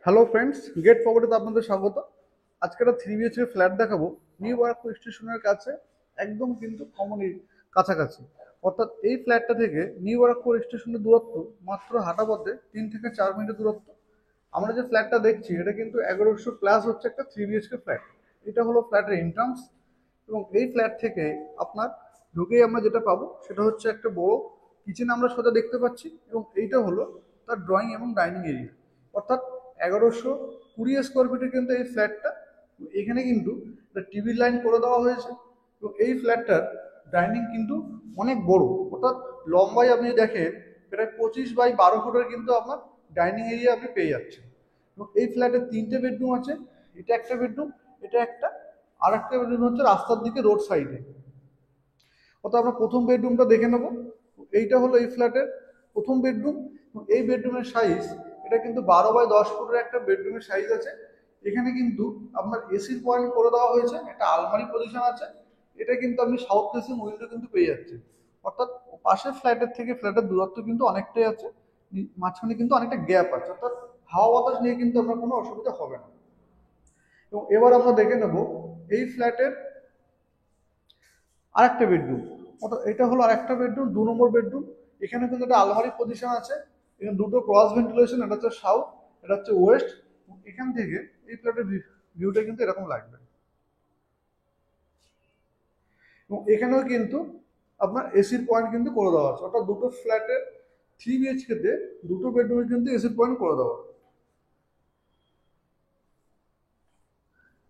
Hello friends, gate ফরওয়ার্ডে আপনাদের স্বাগত। আজকে একটা 3 BHK ফ্ল্যাট দেখাবো নিউ ব্যারাকপুর স্টেশনের কাছে, একদম কিন্তু কমনই কাছাকাছি। অর্থাৎ এই ফ্ল্যাটটা থেকে নিউ ব্যারাকপুর স্টেশনের দূরত্ব মাত্র হাঁটা পথে 3 থেকে 4 মিনিটের দূরত্ব। আমরা যে ফ্ল্যাটটা দেখছি এটা কিন্তু 1100+ হচ্ছে একটা 3 BHK ফ্ল্যাট। এটা হলো ফ্ল্যাটের এন্ট্রান্স, এবং এই ফ্ল্যাট থেকে আপনার ঢুকেই আমরা যেটা পাবো সেটা হচ্ছে একটা বড় কিচেন আমরা সোজা দেখতে পাচ্ছি, এবং এইটা হলো তার ড্রয়িং এবং ডাইনিং এরিয়া। অর্থাৎ 1120 স্কোয়ার ফিটের কিন্তু এই ফ্ল্যাটটা। এখানে কিন্তু টিভি লাইন করে দেওয়া হয়েছে, এবং এই ফ্ল্যাটটার ডাইনিং কিন্তু অনেক বড়। অর্থাৎ লম্বায় আপনি দেখেন প্রায় 25 বাই 12 ফুটের কিন্তু আপনার ডাইনিং এরিয়া আপনি পেয়ে যাচ্ছেন। এবং এই ফ্ল্যাটে 3টে বেডরুম আছে। এটা একটা বেডরুম, এটা একটা, আর একটা বেডরুম হচ্ছে রাস্তার দিকে রোড সাইডে। অর্থাৎ আমরা প্রথম বেডরুমটা দেখে নেব। এইটা হলো এই ফ্ল্যাটের প্রথম বেডরুম। এই বেডরুমের সাইজ, এটা কিন্তু 12 বাই 10 ফুটের একটা বেডরুমের সাইজ আছে। এখানে কিন্তু আপনার এসির পয়েন্ট করে দেওয়া হয়েছে, একটা আলমারি পজিশন আছে। এটা কিন্তু আপনি সাউথ ফেসিং উইন্ডো কিন্তু পেয়ে যাচ্ছেন। অর্থাৎ পাশের ফ্ল্যাটের থেকে ফ্ল্যাটের দূরত্ব কিন্তু অনেকটাই আছে, মাঝখানে কিন্তু অনেকটা গ্যাপ আছে। অর্থাৎ হাওয়া বাতাস নিয়ে কিন্তু আপনার কোনো অসুবিধা হবে না। এবং এবার আমরা দেখে নেব এই ফ্ল্যাটের আরেকটা বেডরুম। অর্থাৎ এটা হলো আরেকটা বেডরুম, 2 নম্বর বেডরুম। এখানে কিন্তু একটা আলমারি পজিশন আছে। এখানে দুটো ক্রস ভেন্টিলেশন, এটা হচ্ছে সাউথ, এটা হচ্ছে ওয়েস্ট। এখান থেকে এই ফ্ল্যাটের ভিউটা কিন্তু এরকম লাগবে। এবং এখানেও কিন্তু আপনার এসির পয়েন্ট কিন্তু করে দেওয়া আছে। অর্থাৎ দুটো ফ্ল্যাটের 3 BHK তে দুটো বেডরুমে কিন্তু এসির পয়েন্ট করে দেওয়া।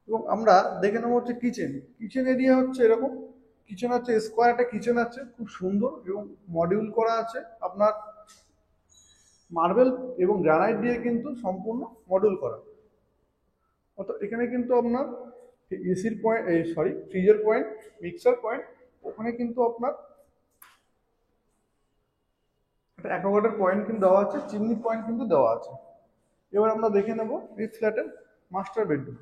এবং আমরা দেখে নেবো হচ্ছে কিচেন। কিচেন এরিয়া হচ্ছে এরকম। কিচেন হচ্ছে স্কোয়ার একটা কিচেন আছে, খুব সুন্দর এবং মডিউল করা আছে আপনার মার্বেল এবং গ্রানাইট দিয়ে কিন্তু সম্পূর্ণ মডিউল করা। অর্থাৎ এখানে কিন্তু আপনার এসির পয়েন্ট, এই সরি ফ্রিজের পয়েন্ট, মিক্সার পয়েন্ট, ওখানে কিন্তু আপনার একটা অ্যাকোয়াগার্ডের পয়েন্ট কিন্তু দেওয়া আছে, চিমনি পয়েন্ট কিন্তু দেওয়া আছে। এবার আমরা দেখে নেব এই ফ্ল্যাটের মাস্টার বেডরুম।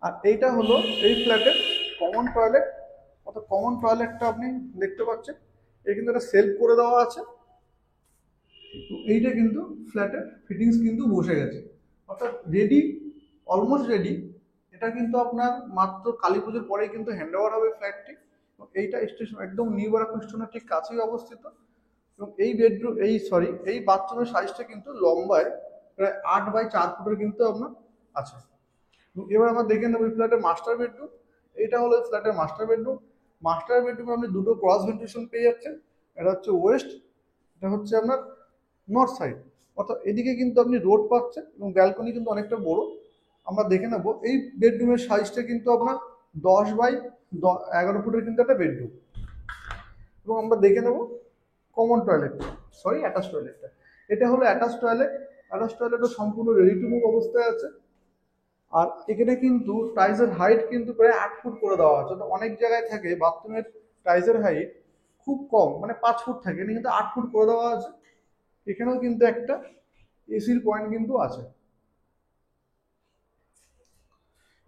আর এইটা হলো এই ফ্ল্যাটের কমন টয়লেট। অর্থাৎ কমন টয়লেটটা আপনি দেখতে পাচ্ছেন, এর কিন্তু একটা সেলফ করে দেওয়া আছে। তো এইটা কিন্তু ফ্ল্যাটের ফিটিংস কিন্তু বসে গেছে, অর্থাৎ রেডি, অলমোস্ট রেডি। এটা কিন্তু আপনার মাত্র কালী পুজোর পরেই কিন্তু হ্যান্ড ওভার হবে ফ্ল্যাটটি। এইটা স্টেশন একদম নিউ ব্যারাকপুর স্টেশনের ঠিক কাছেই অবস্থিত। এবং এই বেডরুম, এই বাথরুমের সাইজটা কিন্তু লম্বায় প্রায় 8 বাই 4 ফুটের কিন্তু আপনার আছে। এবার আমরা দেখে নেবো ফ্ল্যাটের মাস্টার বেডরুম। এটা হলো ফ্ল্যাটের মাস্টার বেডরুম। মাস্টার বেডরুমে আপনি দুটো ক্রস ভেন্টিলেশন পেয়ে যাচ্ছেন। এটা হচ্ছে ওয়েস্ট, এটা হচ্ছে আপনার নর্থ সাইড। অর্থাৎ এদিকে কিন্তু আপনি রোড পাচ্ছেন, এবং ব্যালকনি কিন্তু অনেকটা বড়। আমরা দেখে নেব এই বেডরুমের সাইজটা কিন্তু আপনার 10 বাই 11 ফুটের কিন্তু একটা বেডরুম। এবং আমরা দেখে নেব কমন টয়লেটটা, অ্যাটাচ টয়লেটটা। এটা হলো অ্যাটাচ টয়লেট। অ্যাটাচ টয়লেটটা সম্পূর্ণ রেডি টু মুভ অবস্থায় আছে। আর এখানে কিন্তু টাইলসের হাইট কিন্তু প্রায় 8 ফুট করে দেওয়া আছে। তো অনেক জায়গায় থাকে বাথরুমের টাইলসের হাইট খুব কম, মানে 5 ফুট থাকে, এখানে কিন্তু 8 ফুট করে দেওয়া আছে। এখানেও কিন্তু একটা এসির পয়েন্ট কিন্তু আছে।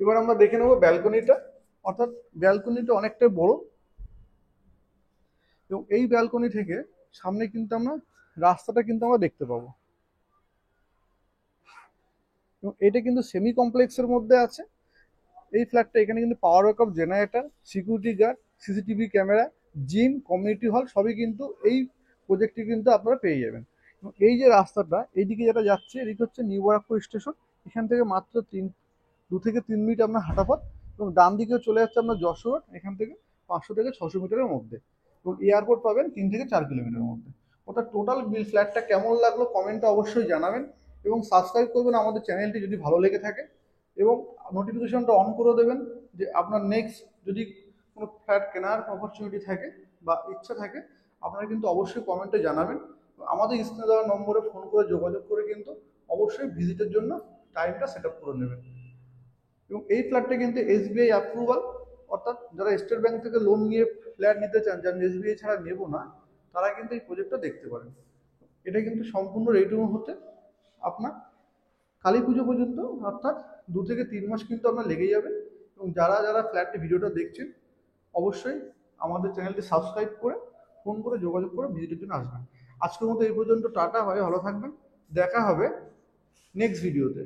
এবার আমরা দেখে নেবো ব্যালকনিটা। অর্থাৎ ব্যালকনিটা অনেকটাই বড়, এবং এই ব্যালকনি থেকে সামনে কিন্তু আমরা রাস্তাটা কিন্তু আমরা দেখতে পাবো। এবং এটা কিন্তু সেমি কমপ্লেক্সের মধ্যে আছে এই ফ্ল্যাটটা। এখানে কিন্তু power backup generator, security guard, CCTV camera, gym, community hall সবই কিন্তু এই প্রজেক্টে কিন্তু আপনারা পেয়ে যাবেন। এবং এই যে রাস্তাটা এইদিকে যেটা যাচ্ছে, এদিকে হচ্ছে নিউ ব্যারাকপুর স্টেশন। এখান থেকে মাত্র 2 থেকে 3 মিনিট আপনার হাঁটা পথ। এবং ডান দিকেও চলে যাচ্ছে আপনার যশোর, এখান থেকে 500 থেকে 600 মিটারের মধ্যে। এবং এয়ারপোর্ট পাবেন 3 থেকে 4 কিলোমিটারের মধ্যে। ওটা টোটাল বিল ফ্ল্যাটটা কেমন লাগলো কমেন্টে অবশ্যই জানাবেন, এবং সাবস্ক্রাইব করবেন আমাদের চ্যানেলটি যদি ভালো লেগে থাকে, এবং নোটিফিকেশনটা অন করে দেবেন, যে আপনার নেক্সট যদি কোনো ফ্ল্যাট কেনার অপরচুনিটি থাকে বা ইচ্ছা থাকে, আপনারা কিন্তু অবশ্যই কমেন্টে জানাবেন। আমাদের স্ক্রিনে দেওয়া নম্বরে ফোন করে যোগাযোগ করে কিন্তু অবশ্যই ভিজিটের জন্য টাইমটা সেট আপ করে নেবেন। এবং এই ফ্ল্যাটটা কিন্তু এসবিআই অ্যাপ্রুভাল। অর্থাৎ যারা স্টেট ব্যাংক থেকে লোন নিয়ে ফ্ল্যাট নিতে চান, যারা এসবিআই ছাড়া নেব না, তারা কিন্তু এই প্রজেক্টটা দেখতে পারেন। এটা কিন্তু সম্পূর্ণ রেডি হতে আপনার কালী পুজো পর্যন্ত, অর্থাৎ 2 থেকে 3 মাস কিন্তু আপনার লেগে যাবে। এবং যারা যারা ফ্ল্যাটটি ভিডিওটা দেখছেন, অবশ্যই আমাদের চ্যানেলটি সাবস্ক্রাইব করে ফোন করে যোগাযোগ করে ভিজিটের জন্য আসবেন। আজকের মতো এই পর্যন্ত, টাটা, হয় ভালো থাকবেন, দেখা হবে নেক্সট ভিডিওতে।